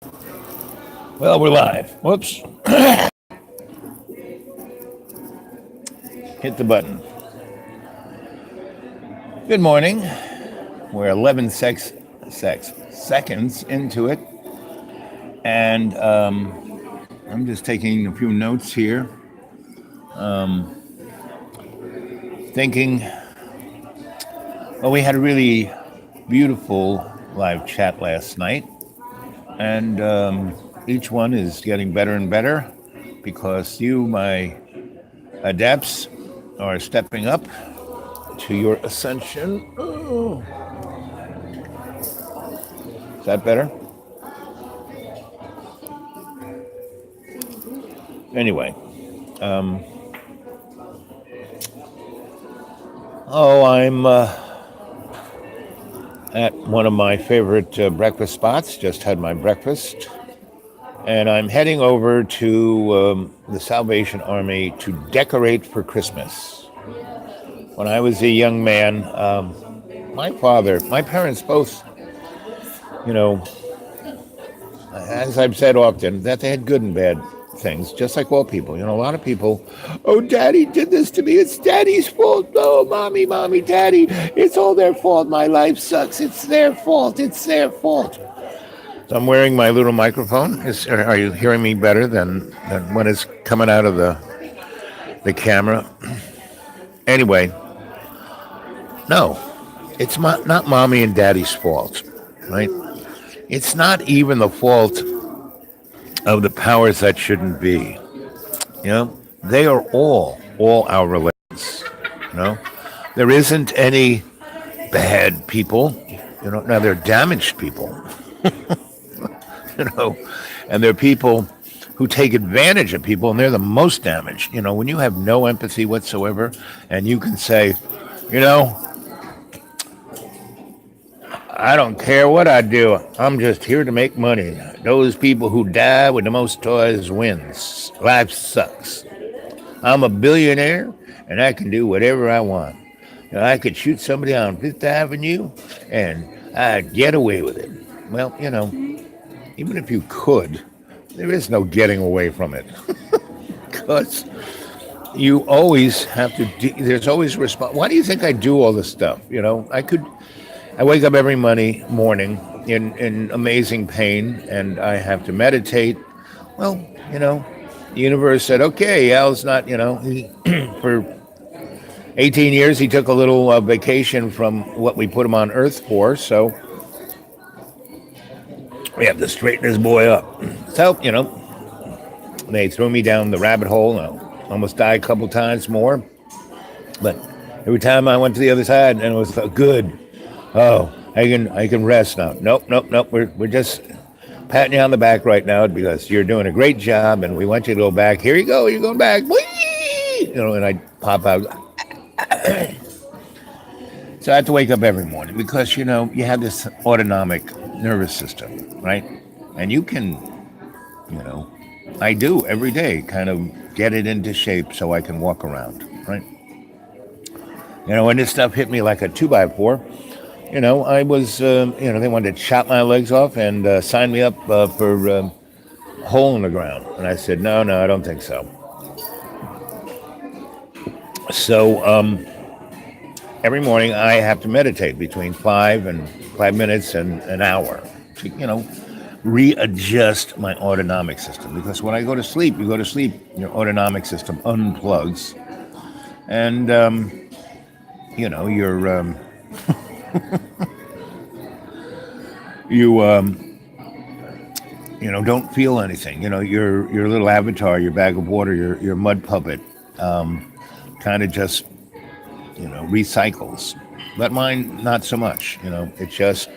Well, we're live. Whoops. Hit the button. Good morning. We're 11 seconds into it. And I'm just taking a few notes here. Thinking, well, we had a really beautiful live chat last night. And each one is getting better and better because you, my adepts, are stepping up to your ascension. Oh. Is that better? Anyway. I'm at one of my favorite breakfast spots. Just had my breakfast. And I'm heading over to the Salvation Army to decorate for Christmas. When I was a young man, my parents both, as I've said often, that they had good and bad things, just like all people. A lot of people, oh, Daddy did this to me. It's Daddy's fault. No, Mommy, Daddy, it's all their fault. My life sucks. It's their fault. It's their fault. So I'm wearing my little microphone. Are you hearing me better than when it's coming out of the camera? Anyway, no, it's not Mommy and Daddy's fault, right? It's not even the fault of the powers that shouldn't be. They are all our relations. There isn't any bad people. Now they're damaged people. And they're people who take advantage of people, and they're the most damaged. When you have no empathy whatsoever, and you can say, I don't care what I do. I'm just here to make money. Those people who die with the most toys wins. Life sucks. I'm a billionaire, and I can do whatever I want. I could shoot somebody on Fifth Avenue, and I'd get away with it. Well, even if you could, there is no getting away from it. Because you always have to, there's always Why do you think I do all this stuff? I wake up every morning in amazing pain, and I have to meditate. Well, the universe said, okay, Al's not, for 18 years, he took a little vacation from what we put him on Earth for, so we have to straighten this boy up. So, they threw me down the rabbit hole. I almost died a couple times more. But every time I went to the other side, and it was good. Oh, I can rest now. Nope. We're just patting you on the back right now because you're doing a great job, and we want you to go back. Here you go. You're going back. Whee! And I pop out. So I have to wake up every morning because, you have this autonomic nervous system, right? And you can, I do every day kind of get it into shape so I can walk around, right? When this stuff hit me like a 2x4, I was, they wanted to chop my legs off and sign me up for a hole in the ground. And I said, no, I don't think so. So every morning I have to meditate between 5 minutes and an hour to, readjust my autonomic system. Because when I go to sleep, your autonomic system unplugs. And, you're... don't feel anything. Your little avatar, your bag of water, your mud puppet, kind of just, recycles. But mine, not so much. It just,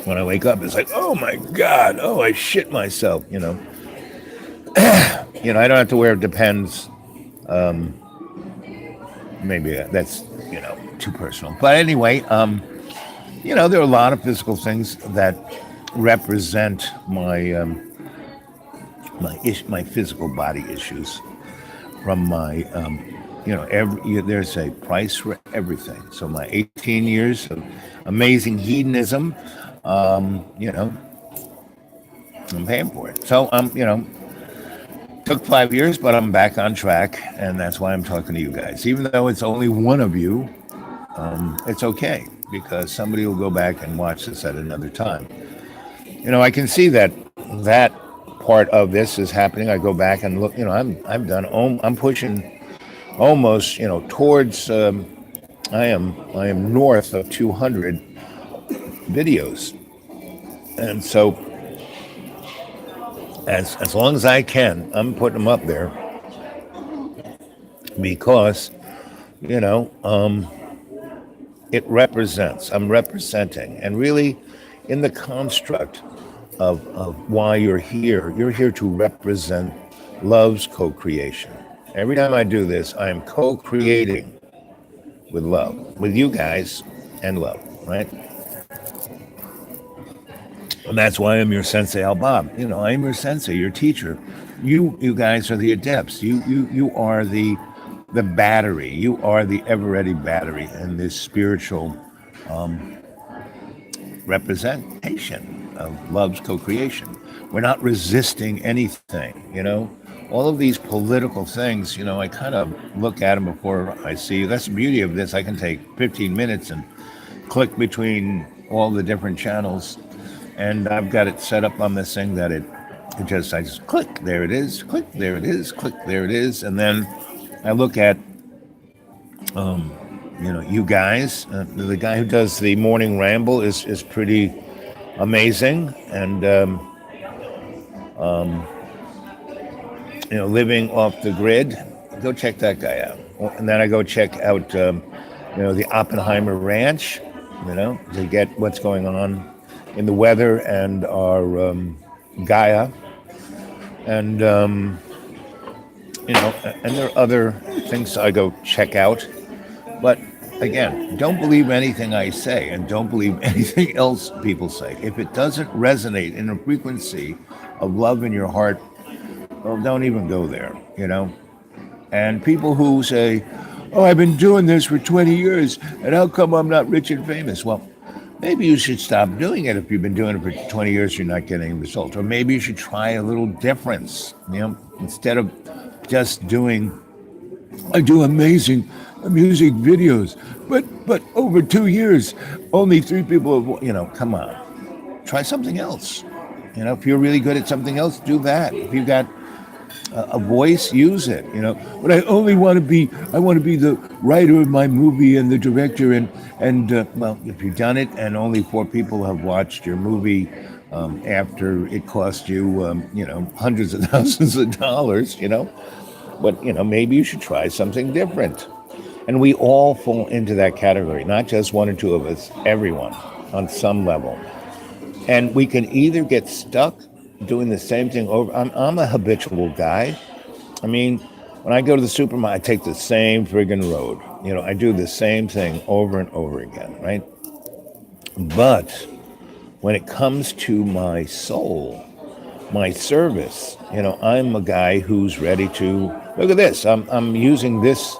when I wake up, it's like, oh my God, I shit myself. I don't have to wear Depends. Maybe that's, too personal. But anyway, there are a lot of physical things that represent my my physical body issues from my there's a price for everything. So my 18 years of amazing hedonism, I'm paying for it. So took 5 years, but I'm back on track, and that's why I'm talking to you guys. Even though it's only one of you, it's okay because somebody will go back and watch this at another time. I can see that part of this is happening. I go back and look. I've done. I'm pushing almost. Towards. I am north of 200 videos, and so as long as I can, I'm putting them up there because you know it represents. I'm representing, and really, in the construct of why you're here to represent love's co-creation. Every time I do this, I am co-creating with love, with you guys, and love, right? And that's why I'm your sensei, Al Bob. I'm your sensei, your teacher. You guys are the adepts. You are the battery. You are the ever-ready battery in this spiritual representation of love's co-creation. We're not resisting anything. All of these political things, I kind of look at them before I see. That's the beauty of this. I can take 15 minutes and click between all the different channels, and I've got it set up on this thing that I just click, there it is, click, there it is, click, there it is, and then I look at you guys. The guy who does the morning ramble is pretty amazing, and living off the grid. Go check that guy out, and then I go check out the Oppenheimer Ranch, to get what's going on in the weather and our Gaia, and and there are other things I go check out. But again, don't believe anything I say, and don't believe anything else people say. If it doesn't resonate in a frequency of love in your heart, well, don't even go there, And people who say, oh, I've been doing this for 20 years, and how come I'm not rich and famous? Well, maybe you should stop doing it. If you've been doing it for 20 years, you're not getting results. Or maybe you should try a little difference, instead of just doing, I do amazing music videos, but over 2 years, only 3 people have, come on, try something else. If you're really good at something else, do that. If you've got a voice, use it. But I want to be the writer of my movie and the director, and well, if you've done it and only 4 people have watched your movie after it cost you hundreds of thousands of dollars, but maybe you should try something different. And we all fall into that category, not just 1 or 2 of us, everyone on some level. And we can either get stuck doing the same thing over. I'm a habitual guy. I mean, when I go to the supermarket, I take the same friggin' road. I do the same thing over and over again, right? But when it comes to my soul, my service, I'm a guy who's ready to, look at this. I'm using this.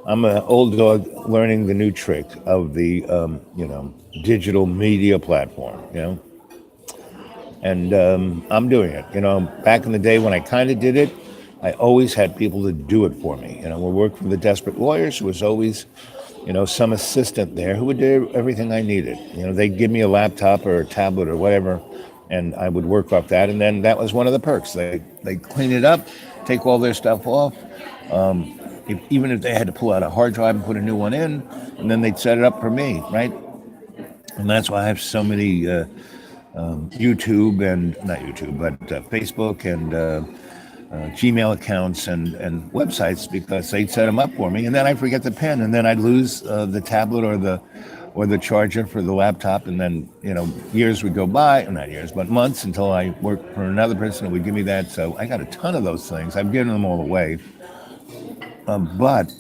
I'm an old dog learning the new trick of the, digital media platform, and I'm doing it. Back in the day when I kind of did it, I always had people to do it for me. We worked for the Desperate Lawyers. There was always, some assistant there who would do everything I needed. They'd give me a laptop or a tablet or whatever, and I would work off that. And then that was one of the perks. They'd clean it up, take all their stuff off. Even if they had to pull out a hard drive and put a new one in, and then they'd set it up for me, right? And that's why I have so many YouTube and not YouTube, but Facebook and Gmail accounts and websites, because they'd set them up for me, and then I'd forget the pen, and then I'd lose the tablet or the charger for the laptop, and then years would go by, not years, but months, until I worked for another person who would give me that. So I got a ton of those things. I've given them all away. But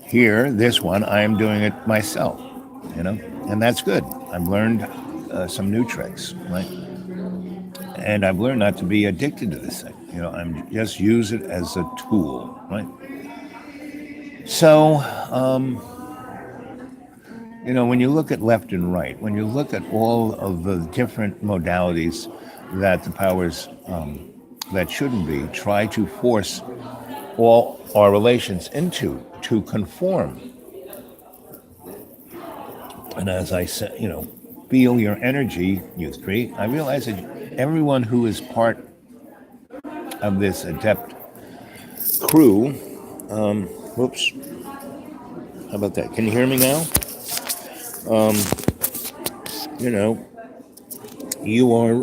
here, this one, I am doing it myself, and that's good. I've learned some new tricks, right? And I've learned not to be addicted to this thing. I'm just use it as a tool, right? So, When you look at left and right, when you look at all of the different modalities that the powers that shouldn't be try to force all our relations into to conform. And as I said, feel your energy, you three, I realize that everyone who is part of this Adept crew, whoops, how about that? Can you hear me now? Um, you know, you are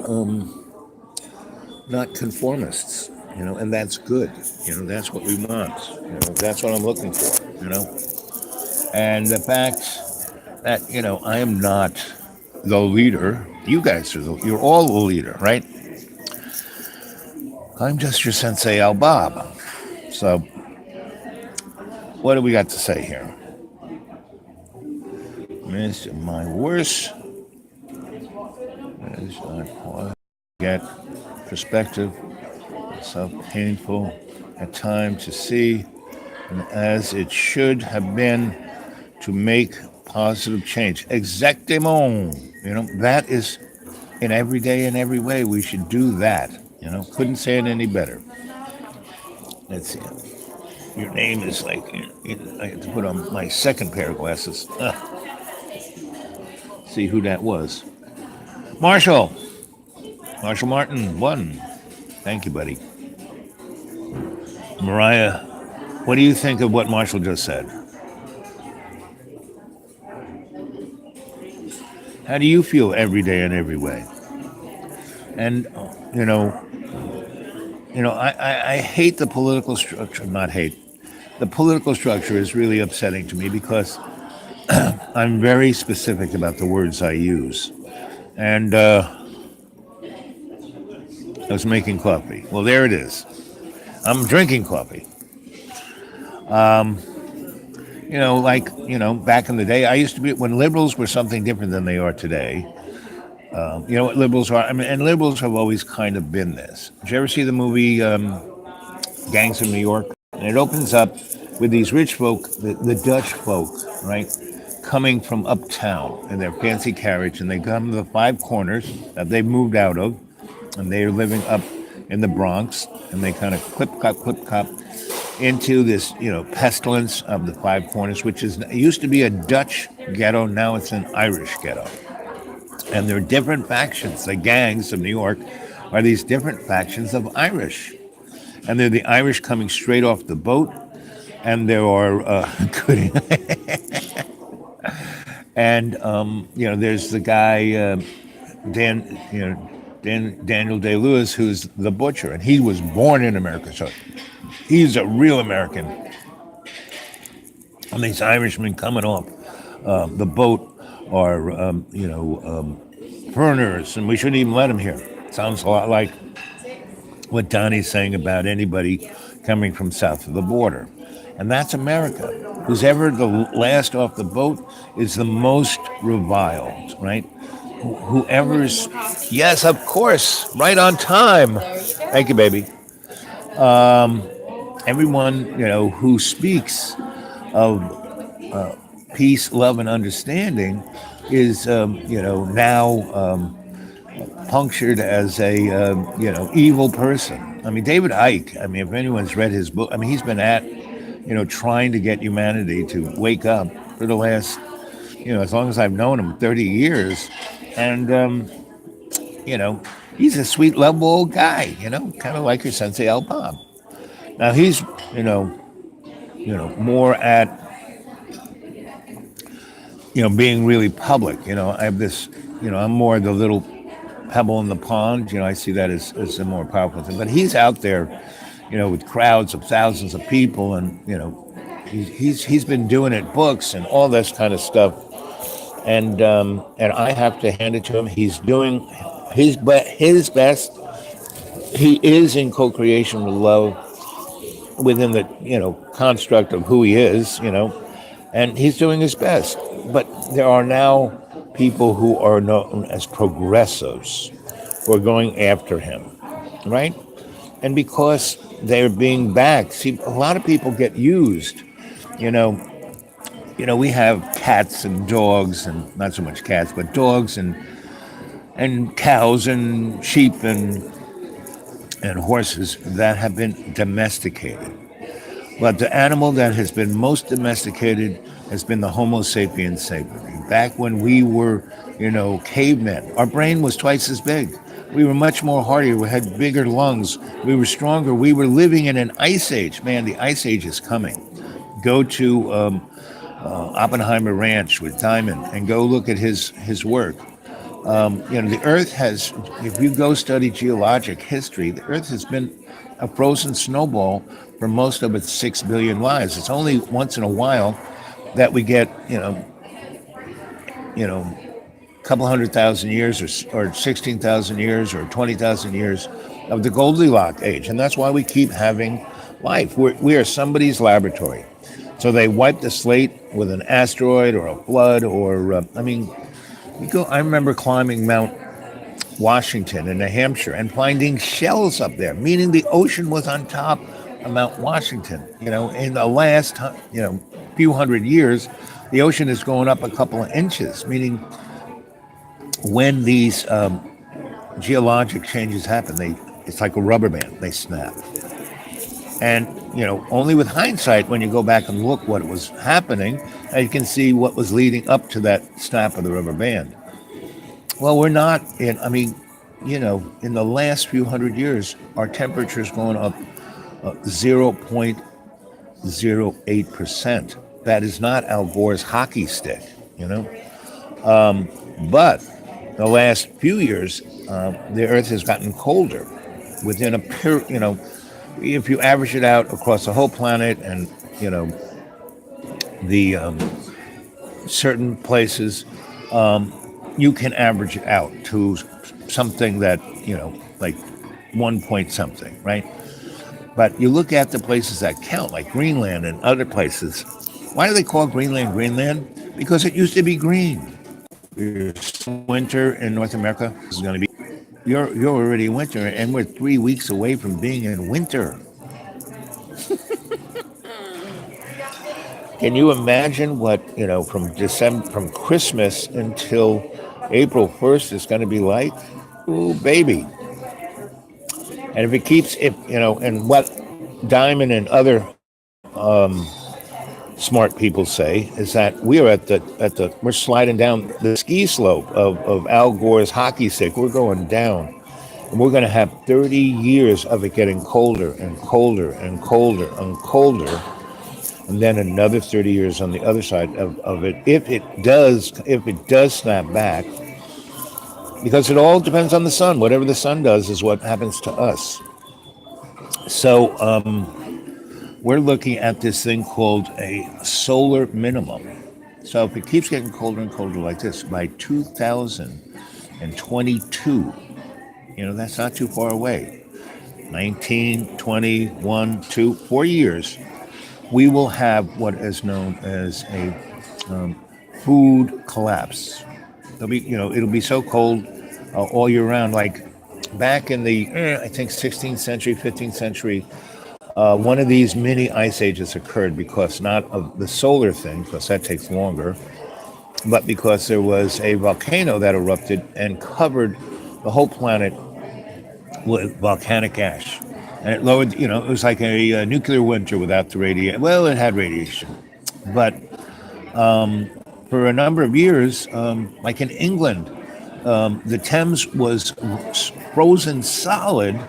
not conformists, and that's good. That's what we want. That's what I'm looking for. And the fact that, I am not the leader, you guys you're all the leader, right? I'm just your sensei Al Bob. So, what do we got to say here? Miss my worst. Get perspective. It's so painful at times to see, and as it should have been to make positive change. Exactement. That is in every day in every way. We should do that. Couldn't say it any better. Let's see. Your name is like, I have to put on my second pair of glasses. See who that was. Marshall. Marshall Martin, one. Thank you, buddy. Mariah, what do you think of what Marshall just said? How do you feel every day in every way? And, I hate the political structure, not hate. The political structure is really upsetting to me because I'm very specific about the words I use. And I was making coffee. Well, there it is. I'm drinking coffee. Back in the day, I used to be, when liberals were something different than they are today. What liberals are? And liberals have always kind of been this. Did you ever see the movie Gangs of New York? And it opens up with these rich folk, the Dutch folk, right, coming from uptown in their fancy carriage, and they come to the five corners that they've moved out of, and they're living up in the Bronx, and they kind of clip clop into this, pestilence of the five corners, which used to be a Dutch ghetto, now it's an Irish ghetto. And there are different factions. The gangs of New York are these different factions of Irish. And they're the Irish coming straight off the boat. And there are, there's the guy, Daniel Day-Lewis, who's the butcher. And he was born in America. So he's a real American. And these Irishmen coming off the boat are, foreigners, and we shouldn't even let them here. Sounds a lot like what Donnie's saying about anybody coming from south of the border. And that's America. Who's ever the last off the boat is the most reviled, right? Whoever's, yes, of course, right on time. Thank you, baby. Everyone, who speaks of peace, love, and understanding is, now punctured as a, evil person. I mean, David Icke, if anyone's read his book, he's been at, trying to get humanity to wake up for the last, as long as I've known him, 30 years. And, he's a sweet, lovable old guy, kind of like your sensei Al Bob. Now he's, more at, being really public. I have this, I'm more the little pebble in the pond. I see that as a more powerful thing. But he's out there, with crowds of thousands of people, and he's been doing it, books and all this kind of stuff. And I have to hand it to him. He's doing his best. He is in co-creation with love within the construct of who he is, and he's doing his best. But there are now people who are known as progressives who are going after him, right? And because they're being backed, see, a lot of people get used, We have cats and dogs, and not so much cats, but dogs and cows and sheep and horses that have been domesticated. But the animal that has been most domesticated has been the Homo sapiens sapiens. Back when we were, cavemen, our brain was twice as big. We were much more hardier. We had bigger lungs. We were stronger. We were living in an ice age. Man, the ice age is coming. Go to Oppenheimer Ranch with Diamond and go look at his work. The Earth has, if you go study geologic history, the Earth has been a frozen snowball for most of its 6 billion lives. It's only once in a while that we get, a couple 100,000 years or 16,000 years or 20,000 years of the Goldilocks age. And that's why we keep having life. We are somebody's laboratory. So they wipe the slate with an asteroid or a flood I remember climbing Mount Washington in New Hampshire and finding shells up there, meaning the ocean was on top of Mount Washington. In the last, few hundred years, the ocean is going up a couple of inches, meaning when these geologic changes happen, it's like a rubber band, they snap. And, only with hindsight, when you go back and look what was happening, you can see what was leading up to that snap of the rubber band. Well, we're not in the last few hundred years, our temperature is going up 0.08%. That is not Al Gore's hockey stick, But the last few years, the Earth has gotten colder within a period, if you average it out across the whole planet and, the certain places, you can average it out to something that, like 1 point something, right? But you look at the places that count, like Greenland and other places. Why do they call Greenland Greenland? Because it used to be green. Winter in North America is going to be, you're already in winter, and we're 3 weeks away from being in winter. Can you imagine what, from Christmas until April 1st is going to be like? Ooh, baby. And if it keeps, and what Diamond and other smart people say is that we are we're sliding down the ski slope of Al Gore's hockey stick. We're going down. And we're going to have 30 years of it getting colder and colder and colder and colder. And then another 30 years on the other side of it, if it does snap back, because it all depends on the sun. Whatever the sun does is what happens to us. So we're looking at this thing called a solar minimum. So if it keeps getting colder and colder like this, by 2022, that's not too far away, 19, 21, 2, 4 years, we will have what is known as a food collapse. It'll be so cold all year round. Like back in the, I think 16th century, 15th century, one of these mini ice ages occurred because not of the solar thing, because that takes longer, but because there was a volcano that erupted and covered the whole planet with volcanic ash. And it lowered, it was like a nuclear winter without the radiation. Well, it had radiation. But for a number of years, like in England, the Thames was frozen solid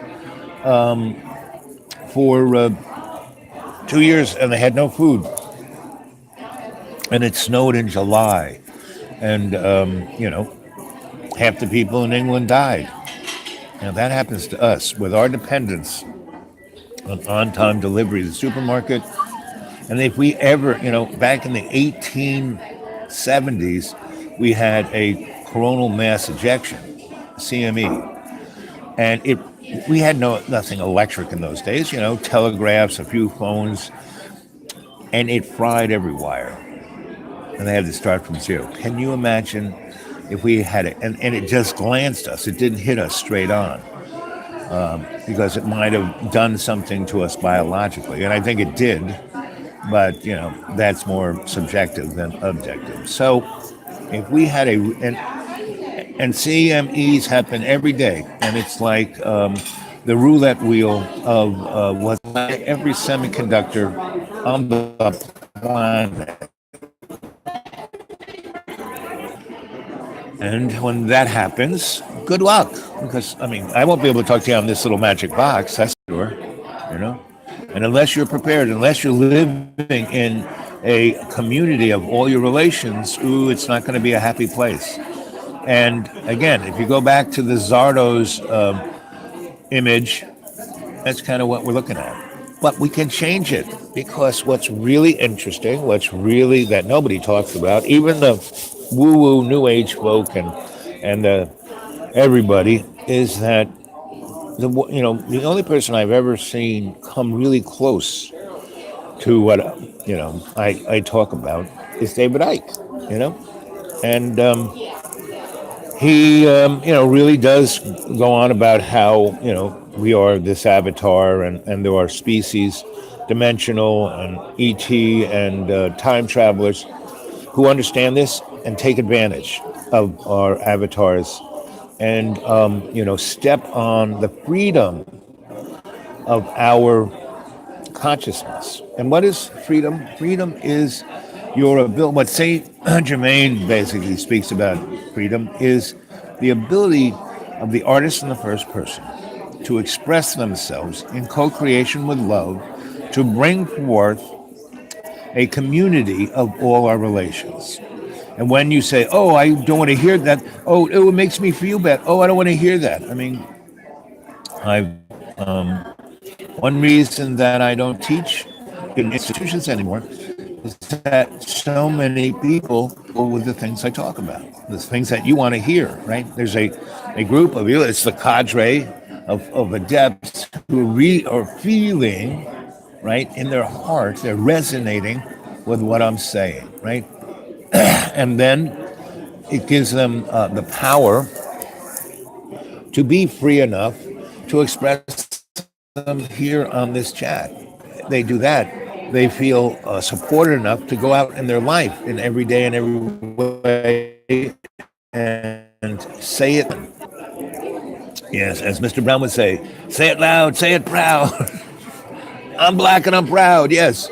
for 2 years, and they had no food. And it snowed in July. And, half the people in England died. Now, that happens to us with our dependence on-time delivery to the supermarket. And if we ever, back in the 1870s, we had a coronal mass ejection, CME. And we had nothing electric in those days, telegraphs, a few phones, and it fried every wire. And they had to start from zero. Can you imagine if we had it, and it just glanced us, it didn't hit us straight on. Because it might have done something to us biologically, and I think it did. but that's more subjective than objective. So if we had and CMEs happen every day, and it's like the roulette wheel of what every semiconductor on the planet. And when that happens, good luck. Because, I mean, I won't be able to talk to you on this little magic box, that's for sure, you know? And unless you're prepared, unless you're living in a community of all your relations, it's not going to be a happy place. And again, if you go back to the Zardoz image, that's kind of what we're looking at. But we can change it because what's really interesting, what's really that nobody talks about, even the woo-woo New Age folk and everybody, is that the only person I've ever seen come really close to what I talk about is David Icke, and he really does go on about how we are this avatar and there are species, dimensional and ET and time travelers who understand this and take advantage of our avatars and step on the freedom of our consciousness. And what is freedom? Freedom is your ability. What Saint Germain basically speaks about freedom is the ability of the artist in the first person to express themselves in co-creation with love, to bring forth a community of all our relations. And when you say, "Oh, I don't want to hear that," "Oh, it makes me feel bad," "Oh, I don't want to hear that." I mean, I've one reason that I don't teach in institutions anymore is that so many people go with the things I talk about, the things that you want to hear, right? There's a group of you, it's the cadre of adepts who are feeling, right, in their heart, they're resonating with what I'm saying, right? And then it gives them the power to be free enough to express them here on this chat. They do that. They feel supported enough to go out in their life in every day and every way and say it. Yes, as Mr. Brown would say it loud, say it proud. I'm black and I'm proud. Yes,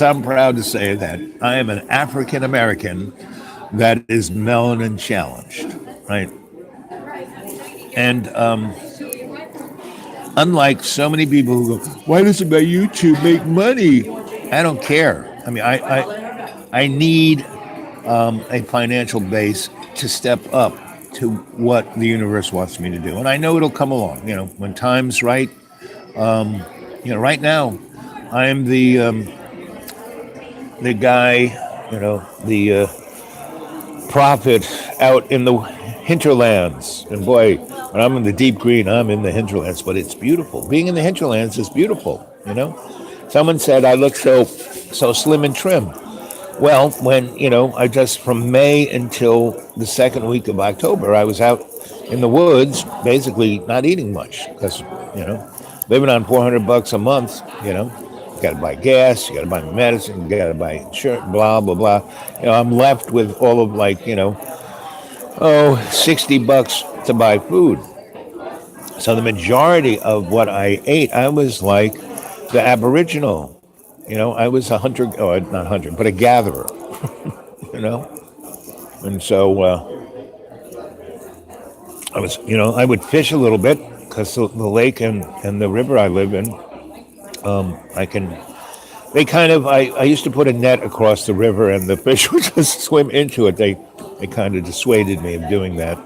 I'm proud to say that. I am an African American that is melanin challenged, right? And unlike so many people who go, "Why doesn't my YouTube make money?" I don't care. I mean, I need a financial base to step up to what the universe wants me to do, and I know it'll come along. When time's right. Right now, I'm the guy, the prophet out in the hinterlands. And boy, when I'm in the deep green, I'm in the hinterlands, but it's beautiful. Being in the hinterlands is beautiful, Someone said I look so slim and trim. Well, when, I just from May until the second week of October, I was out in the woods, basically not eating much because, living on $400 a month, you got to buy gas, you got to buy medicine, you got to buy insurance, blah, blah, blah. I'm left with all of $60 to buy food. So the majority of what I ate, I was like the Aboriginal. I was a hunter, not hunter, but a gatherer, And so I would fish a little bit because the lake and the river I live in, I used to put a net across the river and the fish would just swim into it. They kind of dissuaded me of doing that.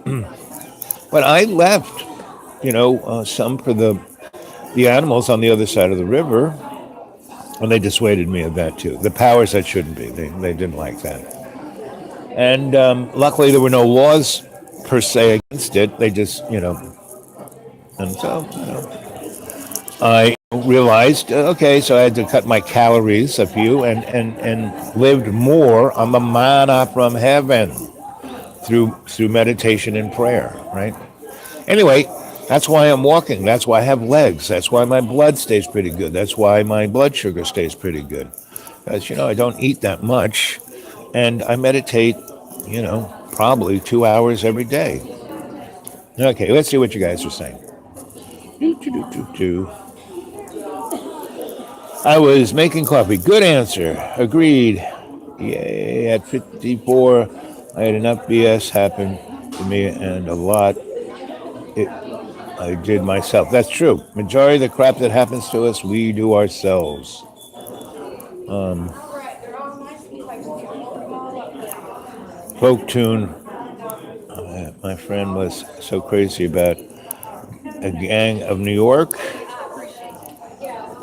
But I left, some for the animals on the other side of the river, and they dissuaded me of that too. The powers that shouldn't be, they didn't like that. And luckily there were no laws per se against it. They just, and so, I realized, okay, so I had to cut my calories a few and lived more on the manna from heaven through meditation and prayer, right? Anyway, that's why I'm walking. That's why I have legs. That's why my blood stays pretty good. That's why my blood sugar stays pretty good. because I don't eat that much, and I meditate, probably 2 hours every day. Okay, let's see what you guys are saying. Do. I was making coffee. Good answer. Agreed. Yay. At 54, I had enough BS happen to me and a lot it, I did myself. That's true. Majority of the crap that happens to us, we do ourselves. Folk tune. My friend was so crazy about a gang of New York.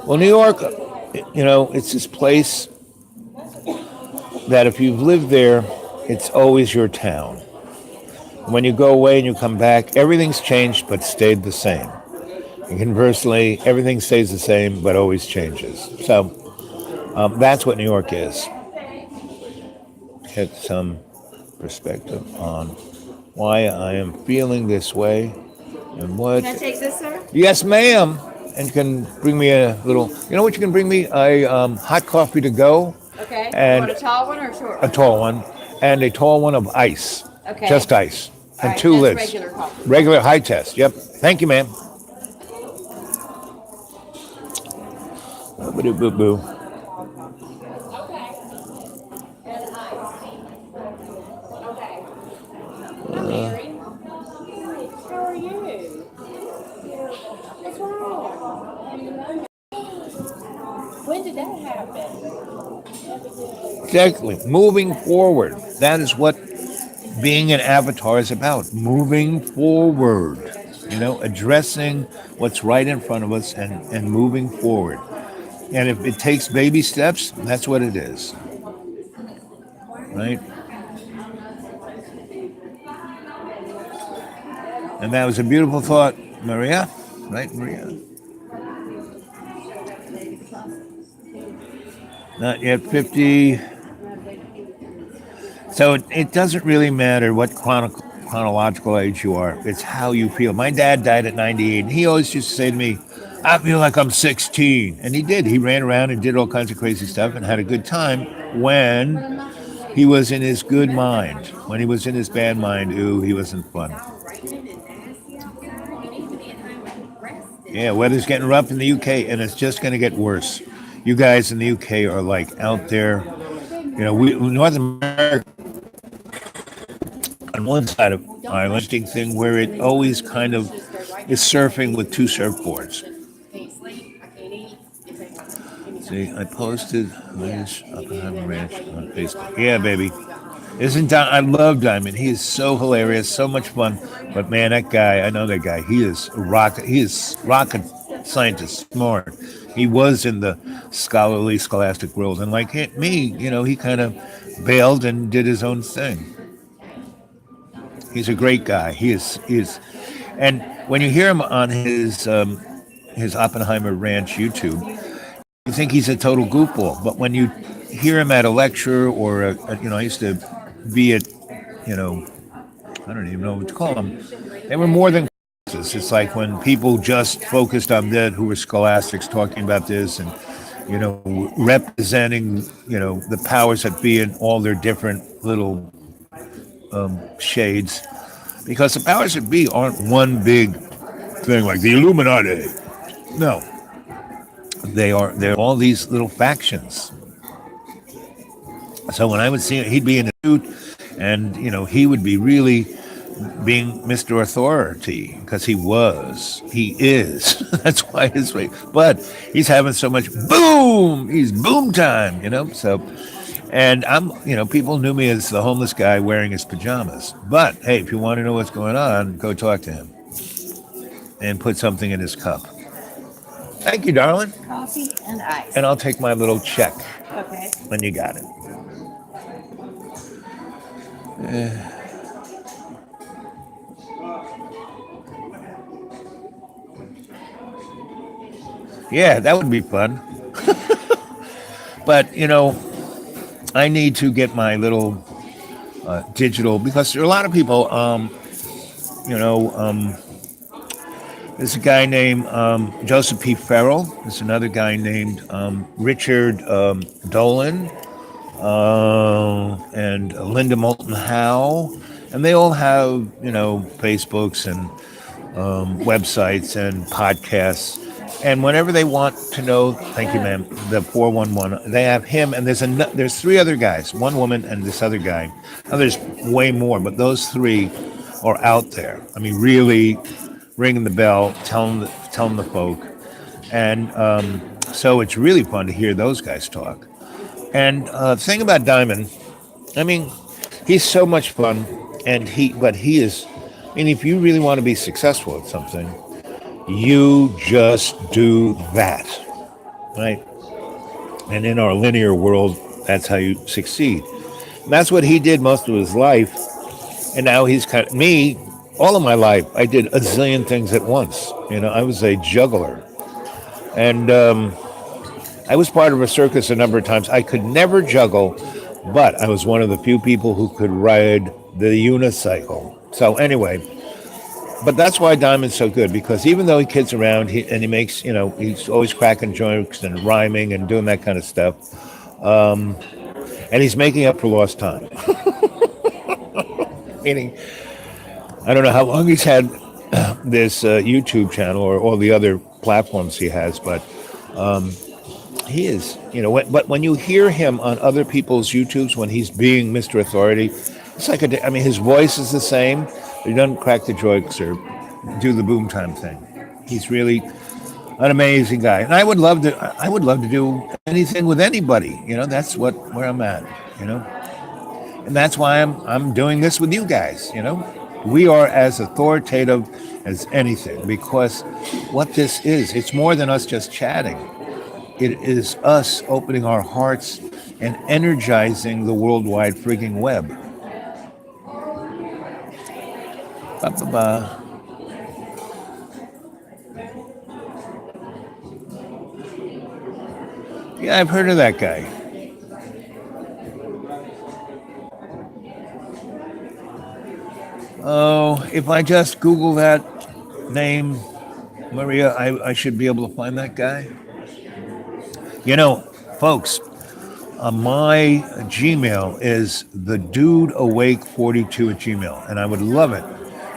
Well, New York, it's this place that if you've lived there, it's always your town. When you go away and you come back, everything's changed but stayed the same. And conversely, everything stays the same but always changes. So that's what New York is. Get some perspective on why I am feeling this way and what. Can I take this, sir? Yes, ma'am. And you can bring me a little. You know what you can bring me? Hot coffee to go. Okay. And you want a tall one or a short a one? tall one, and a tall one of ice. Okay. Just ice. All And right, two that's lids. regular coffee. Regular high test. Yep. Thank you, ma'am. Boo boo boo. Mary. How are you? What's wrong? When did that happen? Exactly. Moving forward. That is what being an avatar is about. Moving forward. Addressing what's right in front of us and moving forward. And if it takes baby steps, that's what it is. Right? And that was a beautiful thought, Maria. Right, Maria? Not yet 50. So it doesn't really matter what chronological age you are. It's how you feel. My dad died at 98, and he always used to say to me, I feel like I'm 16. And he did. He ran around and did all kinds of crazy stuff and had a good time when he was in his good mind. When he was in his bad mind, ooh, he wasn't fun. Yeah, weather's getting rough in the UK, and it's just going to get worse. You guys in the UK are like out there. We North America on one side of Ireland thing where it always kind of is surfing with two surfboards. See, I posted this Oppenheimer Ranch on Facebook. Yeah, baby. I love Diamond. He is so hilarious, so much fun. But man, that guy, I know that guy. He is rocket scientist, smart. He was in the scholastic world, and like me, he kind of bailed and did his own thing. He's a great guy. He is, and when you hear him on his Oppenheimer Ranch YouTube, you think he's a total goofball. But when you hear him at a lecture or I used to be at, I don't even know what to call them. They were more than classes. It's like when people just focused on that, who were scholastics talking about this and, representing, the powers that be in all their different little shades. Because the powers that be aren't one big thing like the Illuminati. No. They're all these little factions. So when I would see it, he'd be in a suit and, he would be really being Mr. Authority because he is. That's why his way. But he's having so much boom. He's boom time, So, and people knew me as the homeless guy wearing his pajamas. But hey, if you want to know what's going on, go talk to him and put something in his cup. Thank you, darling. Coffee and ice. And I'll take my little check. Okay. When you got it. Yeah, that would be fun. But, I need to get my little digital, because there are a lot of people, There's a guy named Joseph P. Farrell. There's another guy named Richard Dolan and Linda Moulton Howe. And they all have, Facebooks and websites and podcasts. And whenever they want to know, thank you, ma'am, the 411, they have him. And there's three other guys, one woman and this other guy. Now, there's way more, but those three are out there. I mean, really ringing the bell, telling the folk. And so it's really fun to hear those guys talk. And the thing about Diamond, I mean, he's so much fun, but he is. I mean, if you really want to be successful at something, you just do that, right? And in our linear world, that's how you succeed. And that's what he did most of his life. And now he's kind of me. All of my life, I did a zillion things at once. I was a juggler, and I was part of a circus a number of times. I could never juggle, but I was one of the few people who could ride the unicycle. So anyway, but that's why Diamond's so good, because even though he kids around, he makes, he's always cracking jokes and rhyming and doing that kind of stuff. And he's making up for lost time. Meaning, I don't know how long he's had this YouTube channel or all the other platforms he has, but he is, but when you hear him on other people's YouTubes, when he's being Mr. Authority, it's like his voice is the same. He doesn't crack the jokes or do the boom time thing. He's really an amazing guy. And I would love to do anything with anybody. That's where I'm at, and that's why I'm doing this with you guys, We are as authoritative as anything, because what this is, it's more than us just chatting. It is us opening our hearts and energizing the worldwide frigging web. Ba-ba-ba. Yeah, I've heard of that guy. Oh, if I just Google that name, Maria, I should be able to find that guy. Folks, my Gmail is thedudeawake42@gmail, and I would love it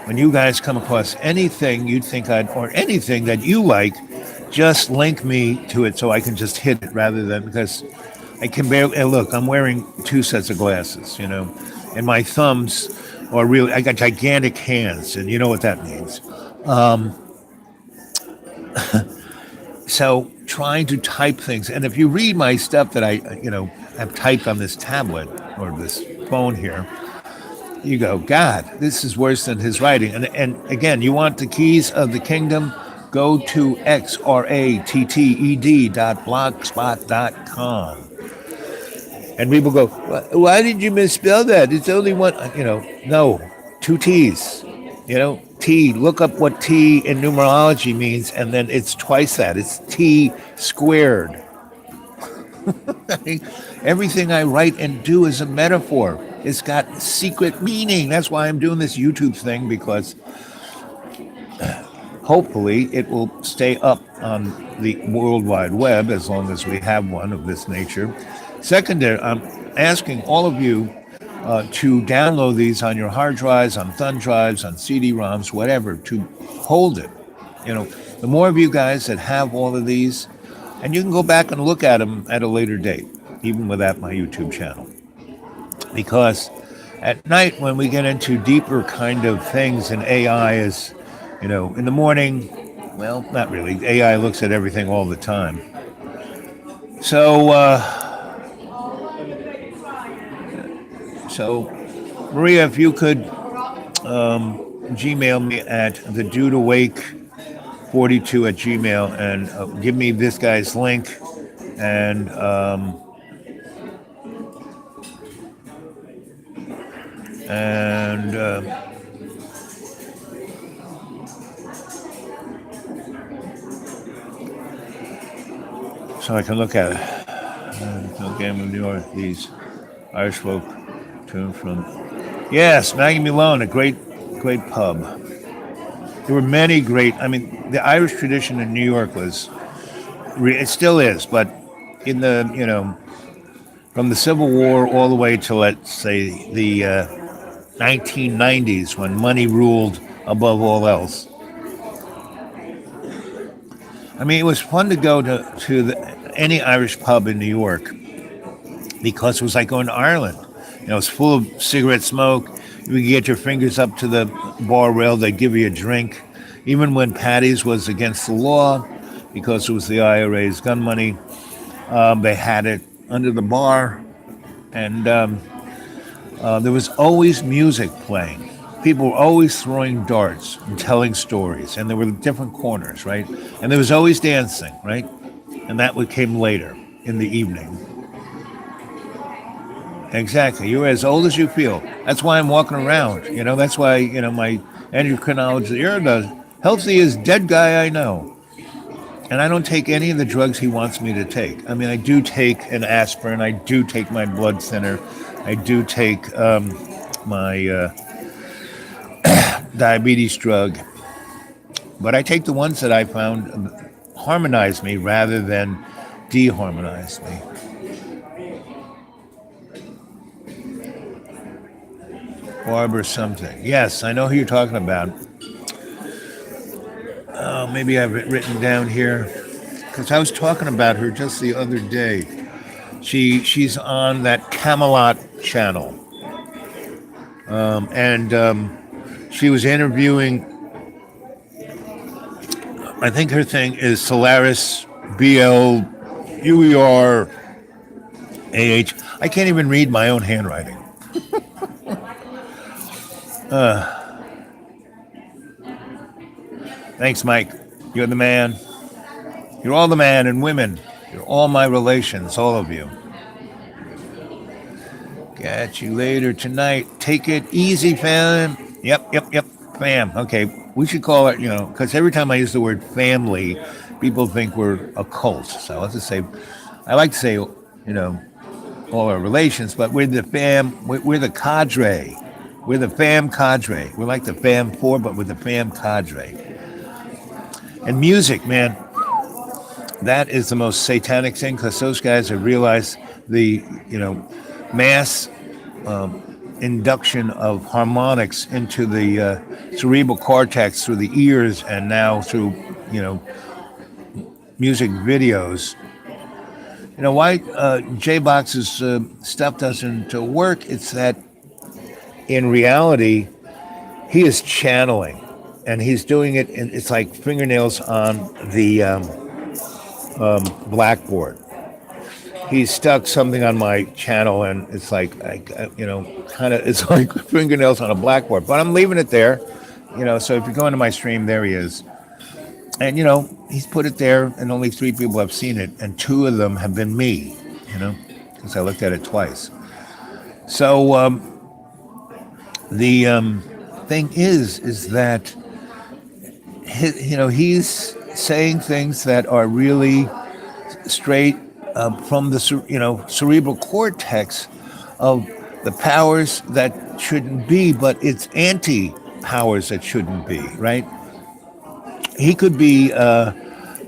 when you guys come across anything you'd think or anything that you like, just link me to it so I can just hit it rather than, because I can barely, and look, I'm wearing 2 sets of glasses, and my thumbs are really, I got gigantic hands, and you know what that means. So trying to type things, and if you read my stuff that I, have typed on this tablet or this phone here, you go, God, this is worse than his writing. And again, you want the keys of the kingdom? Go to xratted.blogspot.com. And people go, why did you misspell that? It's only one, no, 2 T's. T, look up what T in numerology means, and then it's twice that. It's T squared. Everything I write and do is a metaphor. It's got secret meaning. That's why I'm doing this YouTube thing, because hopefully it will stay up on the World Wide Web as long as we have one of this nature. Second, I'm asking all of you to download these on your hard drives, on thumb drives, on CD-ROMs, whatever, to hold it. The more of you guys that have all of these, and you can go back and look at them at a later date, even without my YouTube channel. Because at night, when we get into deeper kind of things, and AI is, in the morning, well, not really. AI looks at everything all the time. So, Maria, if you could Gmail me at thedudeawake42@gmail and give me this guy's link, and so I can look at it. Game of New York, these Irish folk tune from. Yes, Maggie Malone, a great pub. There were many great. I mean, the Irish tradition in New York was, it still is, but in the from the Civil War all the way to, let's say, the 1990s, when money ruled above all else. I mean, it was fun to go any Irish pub in New York because it was like going to Ireland. It was full of cigarette smoke. You could get your fingers up to the bar rail. They'd give you a drink. Even when Paddy's was against the law, because it was the IRA's gun money, they had it under the bar. And there was always music playing. People were always throwing darts and telling stories. And there were different corners, right? And there was always dancing, right? And that came later in the evening. Exactly. You're as old as you feel. That's why I'm walking around. That's why, my endocrinologist, you're the healthiest dead guy I know. And I don't take any of the drugs he wants me to take. I mean, I do take an aspirin. I do take my blood thinner. I do take my diabetes drug. But I take the ones that I found harmonize me rather than deharmonize me. Barbara something. Yes, I know who you're talking about. Oh, maybe I have it written down here. Because I was talking about her just the other day. She's on that Camelot channel. And she was interviewing, I think her thing is Solaris BLUERAH. I can't even read my own handwriting. Thanks, Mike. You're the man. You're all the man and women. You're all my relations, all of you. Catch you later tonight. Take it easy, fam. Yep, fam. Okay, we should call it, because every time I use the word family, people think we're a cult. So let's just say, I like to say, all our relations, but we're the fam, we're the cadre. We're the fam cadre. We're like the fam four, but we're the fam cadre. And music, man, that is the most satanic thing, because those guys have realized the, mass induction of harmonics into the cerebral cortex through the ears, and now through, music videos. Why J-Box's stuff doesn't work? It's that in reality, he is channeling, and he's doing it, and it's like fingernails on the blackboard. He stuck something on my channel, and it's like, it's like fingernails on a blackboard. But I'm leaving it there, so if you go into my stream, there he is. And, he's put it there, and only 3 people have seen it, and 2 of them have been me, because I looked at it twice. So the thing is that, he's saying things that are really straight from the cerebral cortex of the powers that shouldn't be, but it's anti-powers that shouldn't be, right? He could be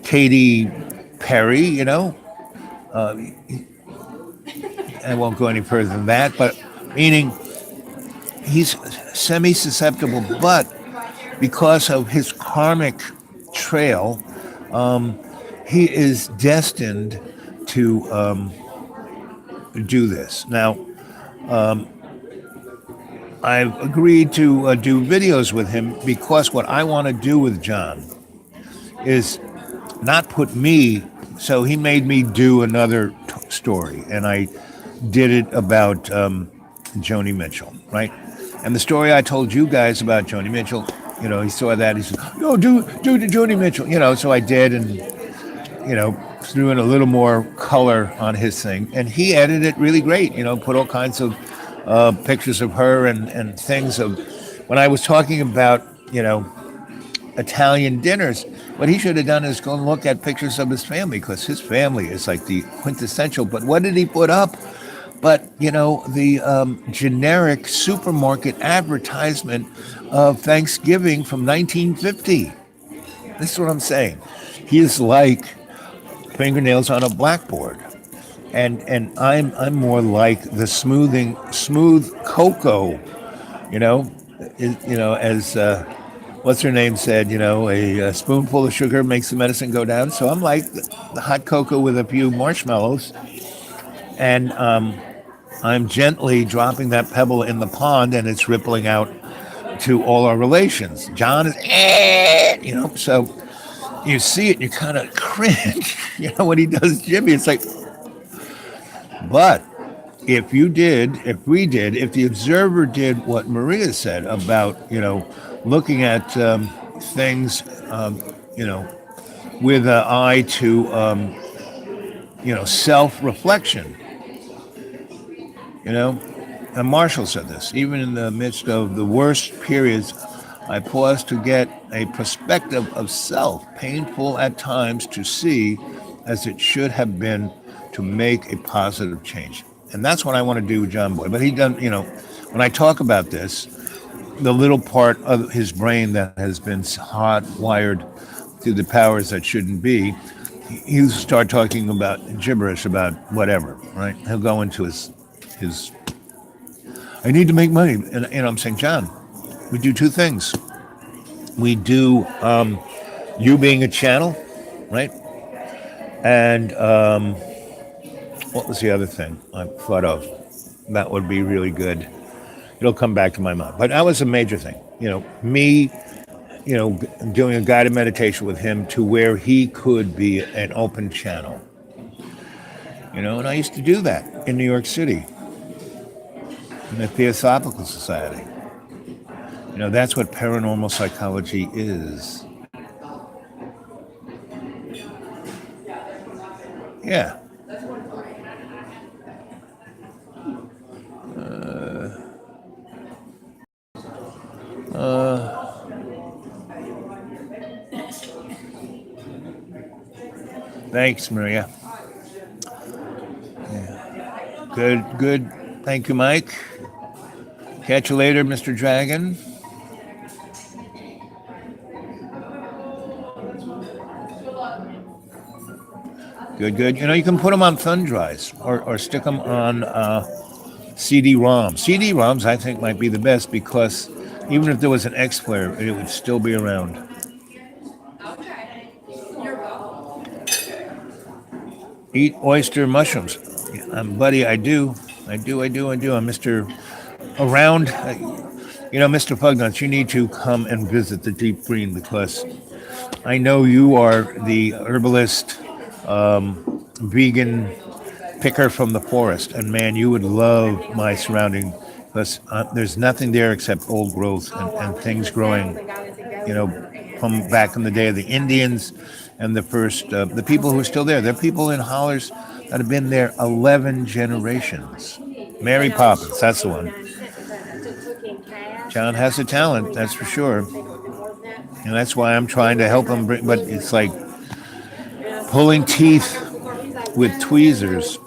Katy Perry, I won't go any further than that, but meaning he's semi-susceptible, but because of his karmic trail, he is destined to do this. Now, I've agreed to do videos with him because what I want to do with John is not put me, so he made me do another story, and I did it about Joni Mitchell, right? And the story I told you guys about Joni Mitchell, he saw that, he said, no, do Joni Mitchell, so I did, and, threw in a little more color on his thing, and he edited it really great, put all kinds of pictures of her and things of, when I was talking about, Italian dinners, what he should have done is go and look at pictures of his family, because his family is like the quintessential. But what did he put up? but the generic supermarket advertisement of Thanksgiving from 1950. This is what I'm saying. He is like fingernails on a blackboard, and I'm more like the smooth cocoa. You know, as what's her name said. A spoonful of sugar makes the medicine go down. So I'm like the hot cocoa with a few marshmallows, and I'm gently dropping that pebble in the pond, and it's rippling out to all our relations. John is, so you see it, and you kind of cringe. When he does Jimmy, it's like, but if the observer did what Maria said about, looking at things, you know, with an eye to, self-reflection, you know, and Marshall said this, even in the midst of the worst periods, I pause to get a perspective of self, painful at times to see as it should have been to make a positive change. And that's what I want to do with John Boy. But he done, when I talk about this, the little part of his brain that has been hardwired to the powers that shouldn't be, he'll start talking about gibberish about whatever, right? He'll go into his I need to make money. And I'm saying, John, we do two things. We do you being a channel, right? And what was the other thing I thought of? That would be really good. It'll come back to my mind. But that was a major thing. Me, doing a guided meditation with him to where he could be an open channel. And I used to do that in New York City, in the Theosophical Society. That's what paranormal psychology is. Yeah. Thanks, Maria. Yeah. Good. Thank you, Mike. Catch you later, Mr. Dragon. Good. You can put them on thumb drives or stick them on CD-ROMs. CD-ROMs, I think, might be the best because even if there was an X player, it would still be around. Eat oyster mushrooms. Buddy, I do. I'm Mr. Around. Mr. Pugnuts, you need to come and visit the Deep Green because I know you are the herbalist, vegan picker from the forest, and man, you would love my surrounding because there's nothing there except old growth and things growing, from back in the day of the Indians and the people who are still there. There are people in hollers that have been there 11 generations. Mary Poppins, that's the one. John has a talent, that's for sure. And that's why I'm trying to help him but it's like pulling teeth with tweezers.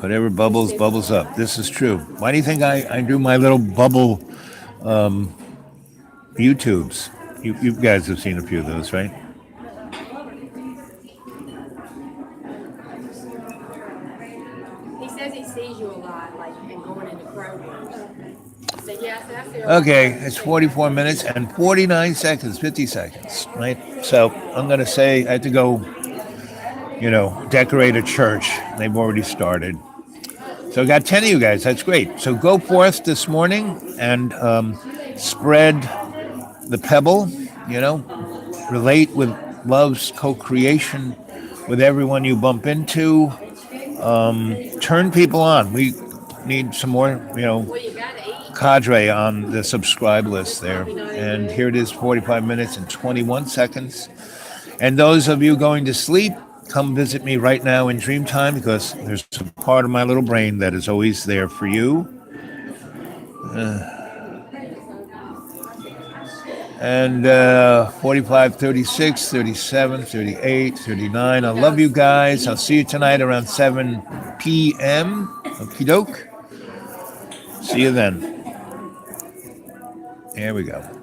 Whatever bubbles up. This is true. Why do you think I do my little bubble YouTubes? You guys have seen a few of those, right? He says he sees you a lot, like, and going into Crone. So, yeah, so that's the Okay, it's 44 minutes and 49 seconds, 50 seconds, right? So I'm going to say I have to go, decorate a church. They've already started. So I got 10 of you guys. That's great. So go forth this morning and spread the pebble, relate with love's co-creation with everyone you bump into. Turn people on. We need some more, cadre on the subscribe list there. And here it is, 45 minutes and 21 seconds. And those of you going to sleep, come visit me right now in dream time because there's a part of my little brain that is always there for you. And 45, 36, 37, 38, 39. I love you guys. I'll see you tonight around 7 p.m. Okie doke. See you then. Here we go.